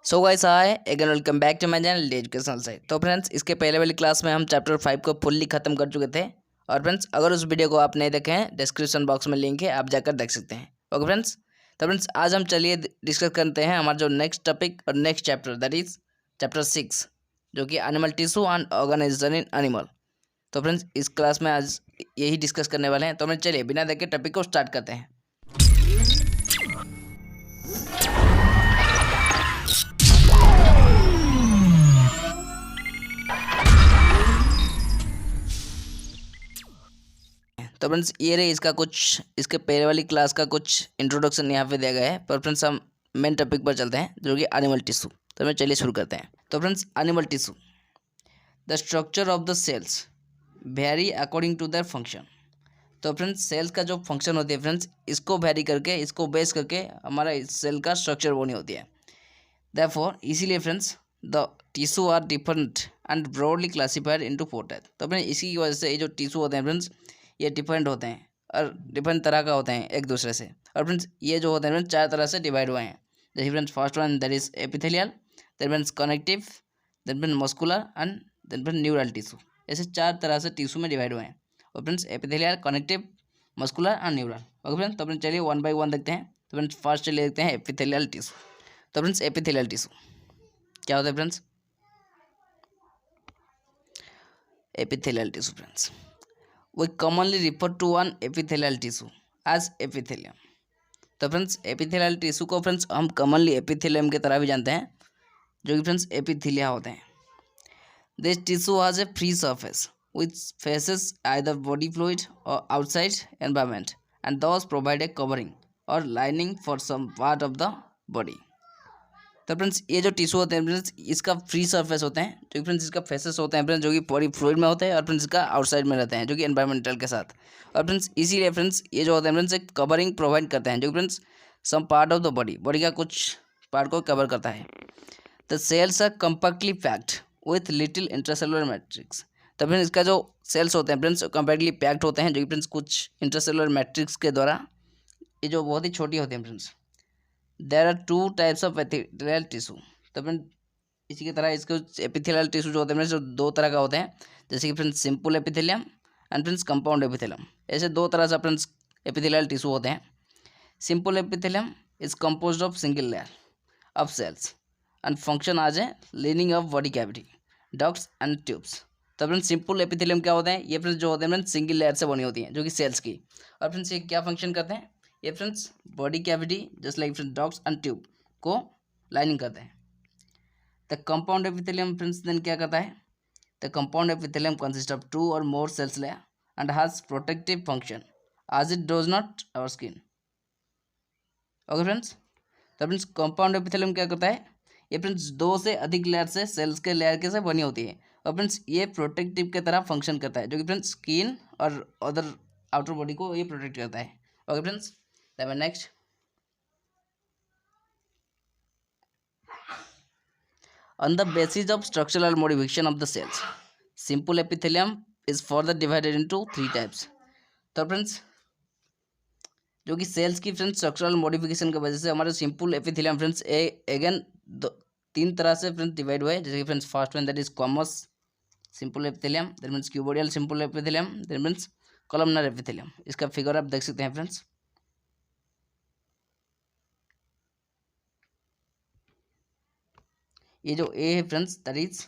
So guys hi again welcome back to my channel educational site. तो friends इसके पहले वाली क्लास में हम चैप्टर 5 को फुल्ली खत्म कर चुके थे। और फ्रेंड्स अगर उस वीडियो को आप नहीं देखे हैं डिस्क्रिप्शन बॉक्स में लिंक है, आप जाकर देख सकते हैं। ओके फ्रेंड्स, तो फ्रेंड्स आज हम चलिए डिस्कस करते हैं हमारा जो नेक्स्ट टॉपिक और next chapter that is chapter 6 जो कि animal tissue and organisation in animal. तो फ्रेंड्स इस क्लास में आज यही डिस्कस करने वाले हैं। तो मैं चलिए बिना देखे टॉपिक को स्टार्ट करते हैं। तो फ्रेंड्स ये रही इसका कुछ इसके पहले वाली क्लास का कुछ इंट्रोडक्शन यहाँ पे दिया गया है। पर फ्रेंड्स हम मेन टॉपिक पर चलते हैं जो कि एनिमल टिश्यू। तो मैं चलिए शुरू करते हैं। तो friends animal tissue, the structure of the cells very according to their function. तो फ्रेंड्स सेल्स का जो फंक्शन होती है फ्रेंड्स, इसको वेरी करके, इसको बेस करके हमारा इस सेल का स्ट्रक्चर बनी होती है। देयरफॉर इसीलिए friends the tissue are different and broadly classified into 4 type. तो फ्रेंड्स इसी की वजह से ये जो टिश्यू होते हैं फ्रेंड्स ये डिफरेंट होते हैं और डिफरेंट तरह का होते हैं एक दूसरे से। और फ्रेंड्स ये जो होते हैं फ्रेंड्स 4 तरह से डिवाइड हुए हैं। जैसे friends first one that is epithelial, then friends connective, then friends muscular and then friends neural tissue. ऐसे 4 तरह से टिश्यू में डिवाइड हुए हैं। और friends epithelial, connective, muscular and neural. Okay friends, तो फ्रेंड्स चलिए वन बाई वन देखते हैं। तो फ्रेंड्स फर्स्ट चलिए देखते हैं एपिथेलियल टिश्यू। तो फ्रेंड्स एपिथेलियल टिश्यू क्या होता है friends? Epithelial tissue friends we commonly refer to one epithelial tissue as epithelium। तो फ्रेंड्स एपिथेलियल टिश्यू को फ्रेंड्स हम कॉमनली एपिथेलियम की तरह भी जानते हैं, जो कि फ्रेंड्स एपिथेलिया होते हैं। This tissue has a free surface which faces either body fluid or outside environment and thus provide a covering or lining for some part of the body। तो फ्रेंड्स ये जो टिश्यू होते हैं friends इसका free surface होते हैं, जो कि फ्रेंड्स इसका फेसेस होते हैं फ्रेंड्स जो कि बॉडी फ्लूइड में होते हैं, और फ्रेंड्स इसका आउटसाइड में रहते हैं जो कि एनवायरमेंटल के साथ। और फ्रेंड्स इसीलिए फ्रेंड्स ये जो होते हैं फ्रेंड्स एक कवरिंग प्रोवाइड करते हैं, जो कि friends some part of the body का कुछ पार्ट को कवर करता है। The cells are compactly packed with little intracellular matrix. तो फ्रेंड्स इसका जो सेल्स होते हैं फ्रेंड्स कम्पैक्टली पैक्ड होते हैं, जो कि फ्रेंड्स कुछ इंट्रासेलुलर मैट्रिक्स के द्वारा ये जो बहुत ही छोटी होती हैं friends. There are 2 types of epithelial tissue. तो फ्रेंड इसी की तरह इसके एपिथेलियल टिश्यू जो होते हैं जो 2 तरह का होते हैं, जैसे कि friends simple epithelium and friends compound epithelium. ऐसे 2 तरह से फ्रेंड्स एपिथेलियल टिश्यू होते हैं। Simple epithelium is composed of single layer of cells and function as a lining of body cavity, ducts and tubes. तो फ्रेंड्स सिंपल एपिथेलियम क्या होते हैं? ये फ्रेंड्स जो होते हैं फ्रेंड्स सिंगल लेयर से बनी होती हैं जो कि सेल्स की। और फ्रेंड्स ये क्या फंक्शन करते हैं? ये friends body cavity just like friends ducts and tube को लाइनिंग करते हैं। The compound epithelium friends then क्या करता है? The compound epithelium consist of 2 और more cells layer and has protective function as it does not our skin. Okay friends, तो friends compound epithelium क्या करता है? ये फ्रेंड्स 2 से अधिक लेयर से सेल्स के लेयर के से बनी होती है। और फ्रेंड्स ये प्रोटेक्टिव की तरह फंक्शन करता है, जो कि फ्रेंड्स स्किन और अदर आउटर बॉडी को ये प्रोटेक्ट करता है। Okay friends, next on the basis of structural modification of the cells, simple epithelium is further divided into 3 types। तो फ्रेंड्स जो कि सेल्स की फ्रेंड्स स्ट्रक्चरल मॉडिफिकेशन की वजह से हमारे सिंपल एपिथेलियम फ्रेंड्स अगेन 3 तरह से फ्रेंड्स डिवाइड हुए, जैसे कि friends first one that is squamous simple epithelium, then means cuboidal simple epithelium, then means columnar epithelium. इसका फिगर आप देख सकते हैं फ्रेंड्स। ये जो ए है friends that is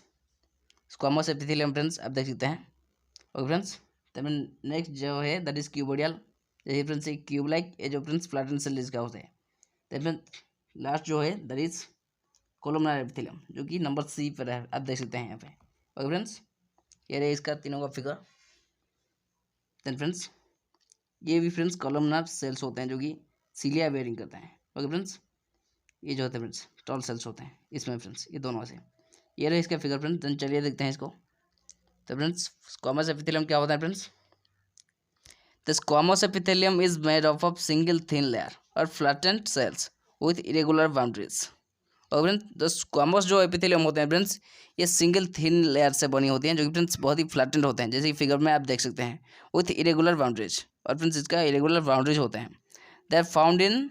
squamous epithelium friends आप देख सकते हैं। ओके फ्रेंड्स, देन नेक्स्ट जो है दैट इज क्यूबोडियल, जैसे फ्रेंड्स एक क्यूब लाइक ये जो फ्रेंड्स फ्लैटन सेल इसका होता है। देन लास्ट जो है दैट इज कोलमनर एपिथेलियम, जो कि नंबर सी पर है, आप देख सकते हैं यहाँ पे। ओके फ्रेंड्स, ये रहे इसका तीनों का फिगर। देन फ्रेंड्स ये भी फ्रेंड्स कॉलमनर सेल्स होते हैं जो कि सीलिया वेयरिंग करते हैं। ओके फ्रेंड्स, ये जो होते हैं फ्रेंड्स टॉल सेल्स होते हैं इसमें फ्रेंड्स, ये दोनों से। ये रहे इसका फिगर फ्रेंड्स। देन चलिए देखते हैं इसको। तो फ्रेंड्स स्क्वामस एपिथेलियम क्या होता है friends? The squamous epithelium is made of single thin layer और flattened cells with irregular boundaries. और फ्रेंड्स द स्क्वामस जो एपिथेलियम होते हैं फ्रेंड्स ये सिंगल थिन लेयर से बनी होती हैं, जो कि फ्रेंड्स बहुत ही फ्लैटेंड होते हैं, जैसे कि फिगर में आप देख सकते हैं, विथ इरेगुलर बाउंड्रीज। और फ्रेंड्स इसका इरेगुलर बाउंड्रीज होते हैं। They are found in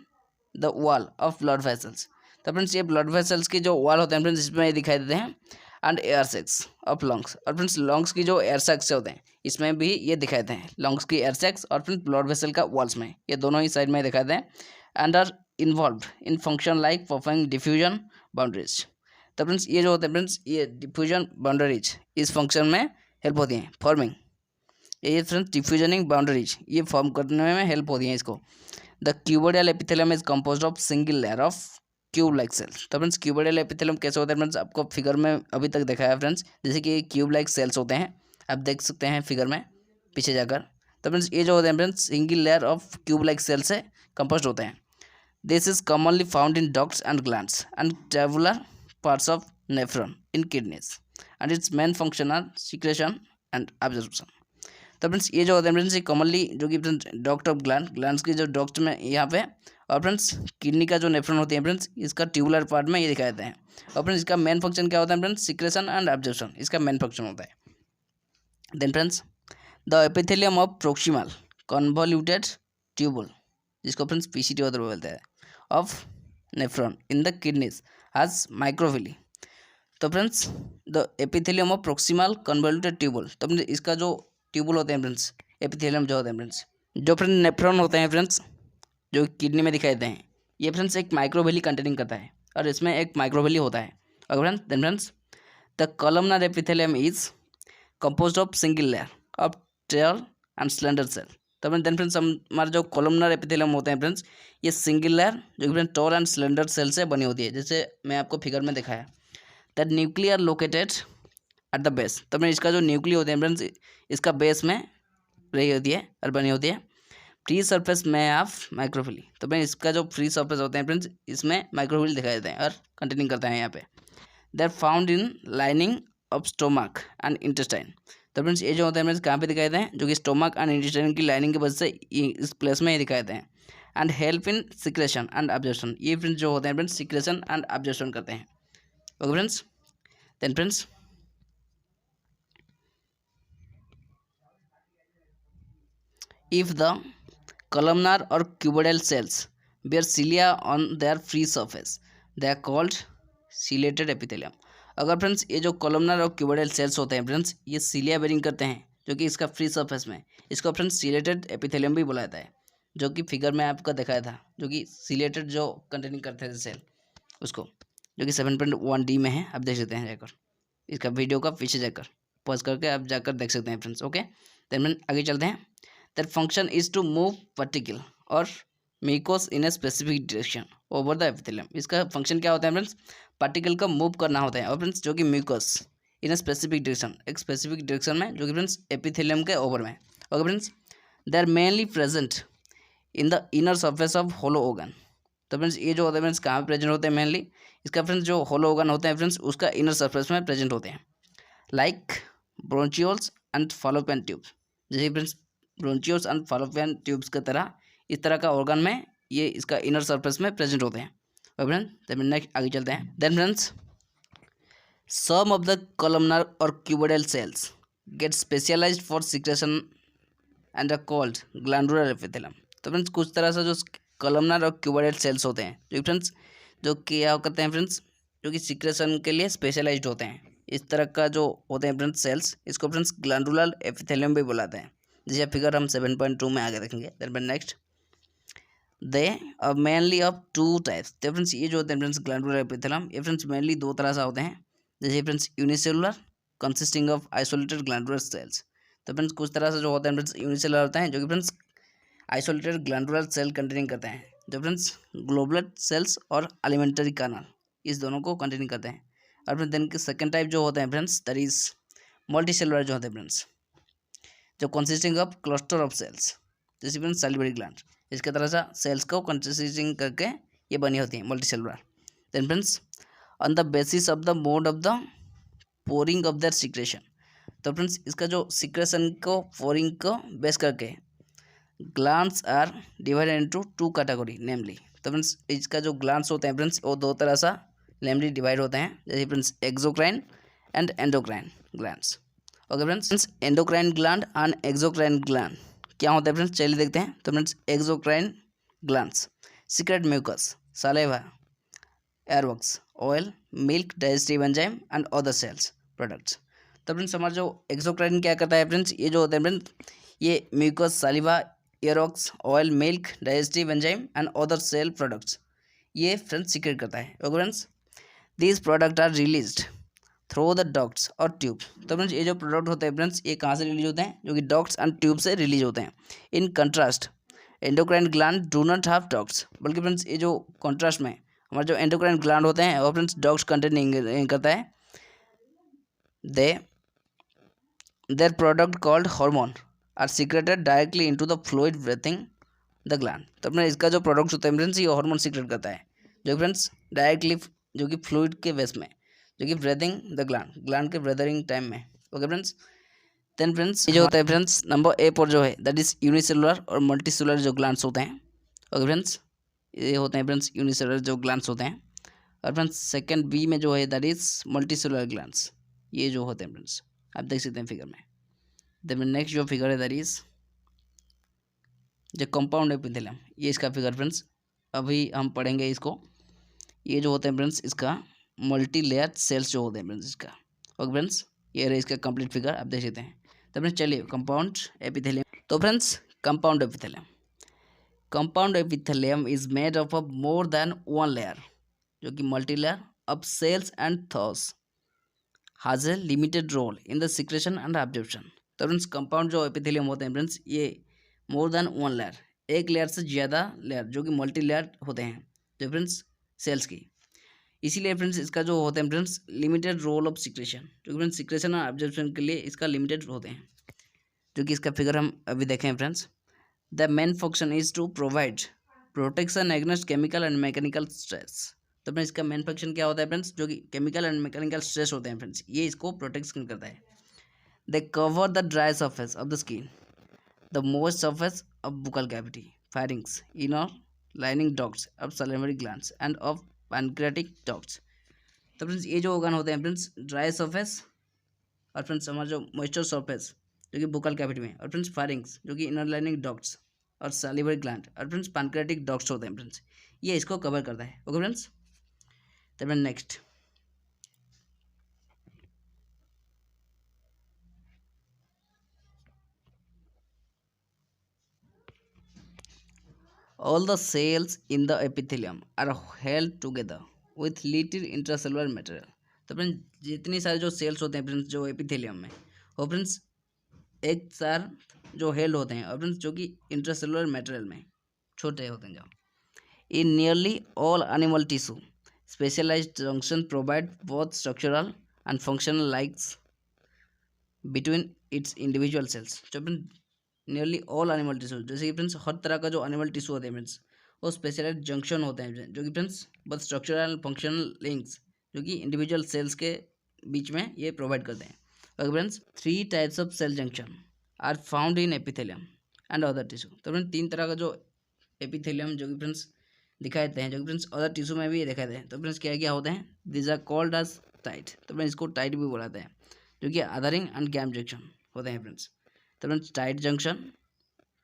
the wall of blood vessels. तो फ्रेंड्स ये ब्लड वेसल्स की जो वॉल होते हैं फ्रेंड्स इसमें ये दिखाई देते हैं। And air sacs of lungs, और फ्रेंड्स लंग्स की जो एयर सैक्स होते हैं इसमें भी ये दिखाई देते हैं, लंग्स की एयर सैक्स और फ्रेंड्स ब्लड वेसल का वॉल्स में, ये दोनों ही साइड में दिखाई देते हैं। And are involve in function like performing diffusion boundaries. तो फ्रेंड्स ये जो होते हैं फ्रेंड्स ये डिफ्यूजन बाउंड्रीज इस फंक्शन में हेल्प होती हैं, फॉर्मिंग ये फ्रेंड्स डिफ्यूजनिंग बाउंड्रीज ये फॉर्म करने में हेल्प होती हैं इसको। The cuboidal epithelium is composed of single layer of cube like cells. तो फ्रेंड्स क्यूबोडियल एपिथेलियम कैसे होता है फ्रेंड्स, आपको फिगर में अभी तक देखा है फ्रेंड्स, जैसे कि क्यूब लाइक सेल्स होते हैं, आप देख सकते हैं फिगर में पीछे जाकर। तो फ्रेंड्स ये जो होते हैं friends single layer of cube like cells से कंपोज्ड होते हैं। This is commonly found in ducts and glands and tubular parts of nephron in kidneys and its main function are secretion and absorption. तो friends ये जो होते हैं friends ये commonly जो कि फ्रेंड्स डक्ट ऑफ ग्लैंड्स की जो डक्ट में यहाँ पे, और फ्रेंड्स किडनी का जो नेफ्रॉन होती है फ्रेंड्स इसका ट्यूबुलर पार्ट में ये दिखाई देते हैं। और फ्रेंड्स इसका मेन फंक्शन क्या होता है फ्रेंड्स, सिक्रेशन एंड एब्जॉर्प्शन इसका मेन फंक्शन होता है। Then friends the epithelium of proximal convoluted tubule, जिसको फ्रेंड्स पीसीटी होता बोलते हैं, of nephron in the kidneys has microvilli. तो friends the epithelium of proximal convoluted tubule, तो फ्रेंड्स इसका जो ट्यूबुल होते हैं फ्रेंड्स एपिथेलियम जो होते हैं फ्रेंड्स, जो फ्रेंड्स नेफ्रॉन होते हैं फ्रेंड्स जो किडनी में दिखाई देते हैं, ये फ्रेंड्स एक माइक्रोवेली कंटेनिंग करता है और इसमें एक माइक्रोवेली होता है। और friends then friends the columnar epithelium is composed of single layer of tall and slender cell. तो देन फ्रेंड्स हमारे जो कॉलमनर एपिथेलियम होते हैं फ्रेंड्स ये सिंगल लेयर जो कि friends tall and slender cell से बनी होती है, जैसे मैं आपको फिगर में दिखाया। That nuclear located at the base, तो फ्रेंड्स इसका जो न्यूक्लियर होते हैं फ्रेंड्स इसका बेस में रही होती है और बनी होती है। फ्री सरफेस में ऑफ माइक्रोविली, तो फ्रेंड्स इसका जो फ्री सरफेस होते हैं फ्रेंड्स इसमें माइक्रोविली दिखाई देते हैं और कंटेनिंग करते हैं यहाँ पे। They are found in lining of stomach and intestine. तो फ्रेंड्स ये जो होते हैं फ्रेंड्स कहाँ पे दिखाई देते हैं, जो कि स्टोमक एंड इंटेस्टाइन की लाइनिंग की वजह से इस प्लेस में ये दिखाई देते हैं। And help in secretion and absorption, ये फ्रेंड्स जो होते हैं फ्रेंड्स सिक्रेशन एंड एब्जॉर्प्शन करते हैं। Okay friends then friends if the columnar or cuboidal cells bear cilia on their free surface they are called ciliated epithelium। अगर friends ये जो columnar और क्यूबोइडल सेल्स होते हैं फ्रेंड्स ये सीलिया बेरिंग करते हैं जो कि इसका फ्री सरफेस में, इसको फ्रेंड्स सीलेटेड एपिथेलियम भी बोला जाता है, जो कि फिगर में आपको दिखाया था, जो कि सीलेटेड जो कंटेनिंग करते थे सेल उसको, जो कि 7.1D में है, आप देख सकते हैं जाकर इसका वीडियो का पीछे जाकर पॉज करके आप जाकर देख सकते हैं फ्रेंड्स। ओके देन आगे चलते हैं। Their function is to move particle और mucus in a specific direction over the epithelium। इसका फंक्शन क्या होता है फ्रेंड्स, पार्टिकल का मूव करना होता है, और फ्रेंड्स जो कि mucus in a specific direction, एक स्पेसिफिक डायरेक्शन में, जो कि फ्रेंड्स एपिथेलियम के ओवर में। Okay friends they are mainly present in the inner surface of hollow organ. तो फ्रेंड्स ये जो होता है फ्रेंड्स कहाँ पे प्रेजेंट होते हैं मेनली, इसका फ्रेंड्स जो होलो ऑर्गन होते हैं फ्रेंड्स उसका इनर सरफेस में प्रेजेंट होते हैं, लाइक ब्रोंचियोल्स एंड फॉलोपियन ट्यूब्स, जैसे फ्रेंड्स ब्रोंचियोल्स एंड फॉलोपियन ट्यूब्स की तरह इस तरह का ऑर्गन में ये इसका इनर सरफेस में प्रेजेंट होते हैं। और फ्रेंड्स नेक्स्ट आगे चलते हैं। Then friends some of the columnar और cuboidal cells get specialised for secretion and are called glandular epithelium. तो फ्रेंड्स कुछ तरह से जो कॉलमनर और क्यूबोइडल सेल्स होते हैं जो फ्रेंड्स जो क्या करते हैं फ्रेंड्स जो कि सिक्रेशन के लिए स्पेशलाइज्ड होते हैं, इस तरह का जो होते हैं फ्रेंड्स सेल्स, इसको फ्रेंड्स ग्लैंडुलर एपिथेलियम भी बुलाते हैं, जैसे फिगर हम 7.2 में आगे देखेंगे। Then next they are mainly of two types. तो फ्रेंड्स ये जो होते हैं फ्रेंड्स ग्लैंडुलर एपिथेलियम ये फ्रेंड्स मेनली दो तरह से होते हैं, जैसे friends unicellular consisting of isolated glandular cells. तो फ्रेंड्स कुछ तरह से जो होते हैं फ्रेंड्स यूनिसेलुलर होते हैं जो कि friends isolated glandular cell containing करते हैं, जो फ्रेंड्स ग्लोबुलर सेल्स और एलिमेंटरी कैनाल इस दोनों को कंटेनिंग करते हैं। और फिर देन के सेकेंड टाइप जो होते हैं फ्रेंड्स दैट इज मल्टीसेलुलर जो होते हैं फ्रेंड्स, जो consisting of cluster of cells, जैसे फ्रेंड्स सैलिवरी ग्लैंड, इसके तरह से सेल्स को कंसिस्टिंग करके ये बनी होती है multicellular. Then friends on the basis of the mode of the pouring of that secretion, तो फ्रेंड्स इसका जो सिक्रेशन को पोरिंग को बेस करके glands are divided into two category namely. तो फ्रेंड्स इसका जो ग्लैंड्स होते हैं फ्रेंड्स वो दो तरह से नेमली डिवाइड होते हैं, जैसे friends exocrine and endocrine glands. Okay friends endocrine gland and exocrine gland क्या होता है फ्रेंड्स, चलिए देखते हैं। तो friends exocrine glands secrete mucus, saliva earwax, oil, milk, digestive enzyme and other cells products. तो फ्रेंड्स हमारा जो एक्सोक्राइन क्या करता है फ्रेंड्स, ये जो होते हैं फ्रेंड्स, ये mucus, saliva, earwax, oil, milk, digestive enzyme and other cell products, ये फ्रेंड्स सीक्रेट करता है। Okay friends, these product are released through the ducts और ट्यूब्स। तो फ्रेंड्स ये जो प्रोडक्ट होते हैं फ्रेंड्स, ये कहाँ से रिलीज होते हैं, जो कि डक्ट्स एंड ट्यूब से रिलीज होते हैं। In contrast endocrine gland do not have ducts, बल्कि फ्रेंड्स ये जो कॉन्ट्रास्ट में हमारे जो एंडोक्राइन ग्लैंड होते हैं वो फ्रेंड्स डक्ट्स कंटेन नहीं करता है। They their product called hormone are secreted directly into the fluid breathing the gland. तो अपने इसका जो प्रोडक्ट होता है फ्रेंड्स, ये हार्मोन सीक्रेट करता है, जो फ्रेंड्स डायरेक्टली जो कि फ्लूइड के वेस्ट में, जो कि ब्रीथिंग द ग्लैंड के ब्रीथिंग टाइम में। ओके फ्रेंड्स, देन फ्रेंड्स ये जो होता है फ्रेंड्स नंबर ए पर जो है दैट इज यूनिसेलुलर और मल्टीसेलुलर जो ग्लैंड्स होते हैं। ओके फ्रेंड्स, ये होते हैं फ्रेंड्स यूनिसेलुलर जो ग्लैंड्स होते हैं। और फ्रेंड्स सेकंड बी में जो है दैट इज मल्टीसेलुलर ग्लैंड्स, ये जो होते हैं फ्रेंड्स, आप देख सकते हैं फिगर में। देन नेक्स्ट जो फिगर है दैट इज जो कंपाउंड एपिथेलियम, ये इसका फिगर फ्रेंड्स, अभी हम पढ़ेंगे इसको। ये जो होते हैं फ्रेंड्स इसका मल्टी लेयर सेल्स जो होते हैं फ्रेंड्स इसका। ओके फ्रेंड्स, ये रहे इसका कंप्लीट फिगर, आप देख सकते हैं। तो फ्रेंड्स चलिए कंपाउंड एपिथेलियम। तो friends compound epithelium is made of more than one layer, जो कि multi layer of cells and thus has a limited role in the secretion and absorption. तो फ्रेंड्स कंपाउंड जो एपिथेलियम होते हैं friends, ये more than one layer, एक layer से ज़्यादा लेयर, जो कि मल्टी लेयर होते हैं जो फ्रेंड्स सेल्स की। इसीलिए फ्रेंड्स इसका जो होते हैं friends limited role of secretion, जो कि फ्रेंड्स सिक्रेशन और एब्जॉर्प्शन के लिए इसका लिमिटेड होते हैं, जो कि इसका फिगर हम अभी देखें friends. The main function is to provide protection against chemical and mechanical stress. तो फ्रेंड्स इसका मेन फंक्शन क्या होता है फ्रेंड्स, जो कि केमिकल एंड मैकेनिकल स्ट्रेस होते हैं फ्रेंड्स, ये इसको प्रोटेक्शन करता है। They cover the dry surface of the skin, the most surface of buccal cavity, pharynx, inner lining ducts of salivary glands and of pancreatic ducts. तो friends ये जो organ होते हैं फ्रेंड्स ड्राई सरफेस, और friends हमारा जो moisture surface जो कि बुकल कैविटी में, और फ्रेंड्स फायरिंग्स जो कि इनर लाइनिंग डक्ट्स और सैलिवरी ग्लैंड, और फ्रेंड्स पैनक्रेटिक डक्ट्स होते हैं फ्रेंड्स, ये इसको कवर करता है। ओके फ्रेंड्स, तो friends next all the cells in the epithelium are held together with little intracellular material। तो फ्रेंड्स जितनी सारे जो सेल्स होते हैं फ्रेंड्स जो एपिथेलियम में, वो फ्रेंड्स एक साथ जो हेल्ड होते हैं, और फ्रेंड्स जो कि इंट्रासेलुलर मटेरियल में छोटे होते हैं। जो in nearly all animal tissue specialised junction provide both structural and functional likes between its individual cells. जो friends nearly all animal tissue, जैसे कि फ्रेंड्स हर तरह का जो एनिमल टिश्यू होते हैं फ्रेंड्स, वो स्पेशलाइज्ड जंक्शन होते हैं, जो कि फ्रेंड्स बहुत स्ट्रक्चरल एंड फंक्शनल लिंक्स जो कि इंडिविजुअल सेल्स के बीच में ये प्रोवाइड करते हैं। Okay friends, 3 types of cell junction are found in epithelium and other tissue. तो फ्रेंड्स 3 तरह का जो एपिथेलियम जो कि फ्रेंड्स दिखाए देते हैं, जो कि फ्रेंड्स अदर टिश्यू में भी दिखाए देते हैं। तो फ्रेंड्स क्या क्या होते हैं, this are called as tight. तो फ्रेंड्स इसको टाइट भी बोलाते हैं, जो कि अदरिंग एंड गैप जंक्शन होते हैं फ्रेंड्स। तो फ्रेंड्स टाइट जंक्शन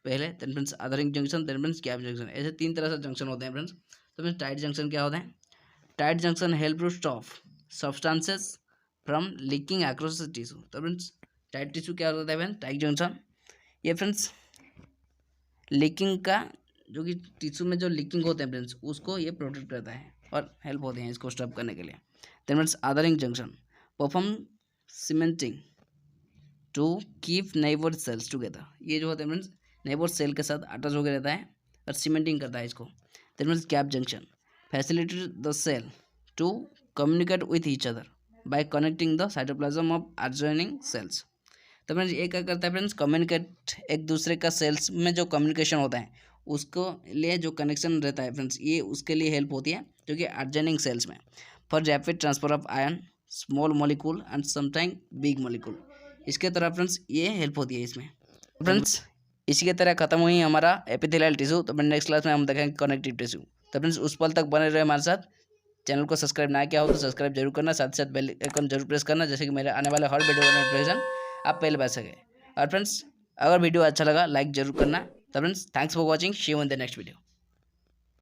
पहले, then friends adhering junction, then friends gap junction, ऐसे 3 तरह से जंक्शन होते हैं फ्रेंड्स। तो फ्रेंड्स टाइट जंक्शन क्या होते हैं, tight junction help to stop substances from leaking across the tissue. तो फ्रेंड्स टाइट टिश्यू क्या होता है फ्रेंड्स, टाइट जंक्शन, ये फ्रेंड्स लीकिंग का जो कि टिश्यू में जो लीकिंग होते हैं फ्रेंड्स उसको ये प्रोटेक्ट करता है और हेल्प होते हैं इसको स्टॉप करने के लिए। Then friends adhering junction perform cementing to keep neighbour cells together. ये जो होते हैं फ्रेंड्स नेबर सेल के साथ अटैच होकर रहता है और सीमेंटिंग करता है इसको। Then friends gap junction facilitate the cell to communicate with each other by connecting the cytoplasm of adjoining cells. तो फ्रेंड्स ये क्या करता है फ्रेंड्स, कम्युनिकेट एक दूसरे का सेल्स में जो कम्युनिकेशन होता है उसको लिए जो कनेक्शन रहता है फ्रेंड्स, ये उसके लिए हेल्प होती है, जो कि एडजॉइनिंग सेल्स में for rapid transfer of ion, small molecule and sometime big molecule. इसके तरह फ्रेंड्स ये हेल्प होती है इसमें। फ्रेंड्स इसी के तरह खत्म हुई हमारा एपिथेलियल टिश्यू। तो नेक्स्ट क्लास में हम देखेंगे कनेक्टिव टिश्यू। तो फ्रेंड्स उस पल तक बने रहे हमारे साथ। चैनल को सब्सक्राइब ना किया हो तो सब्सक्राइब जरूर करना, साथ ही साथ बेल आइकन जरूर प्रेस करना, जैसे कि मेरे आने वाले हर वीडियो का नोटिफिकेशन आप पहले पा सके। और फ्रेंड्स अगर वीडियो अच्छा लगा लाइक जरूर करना। तो friends thanks for watching, see you in the next video.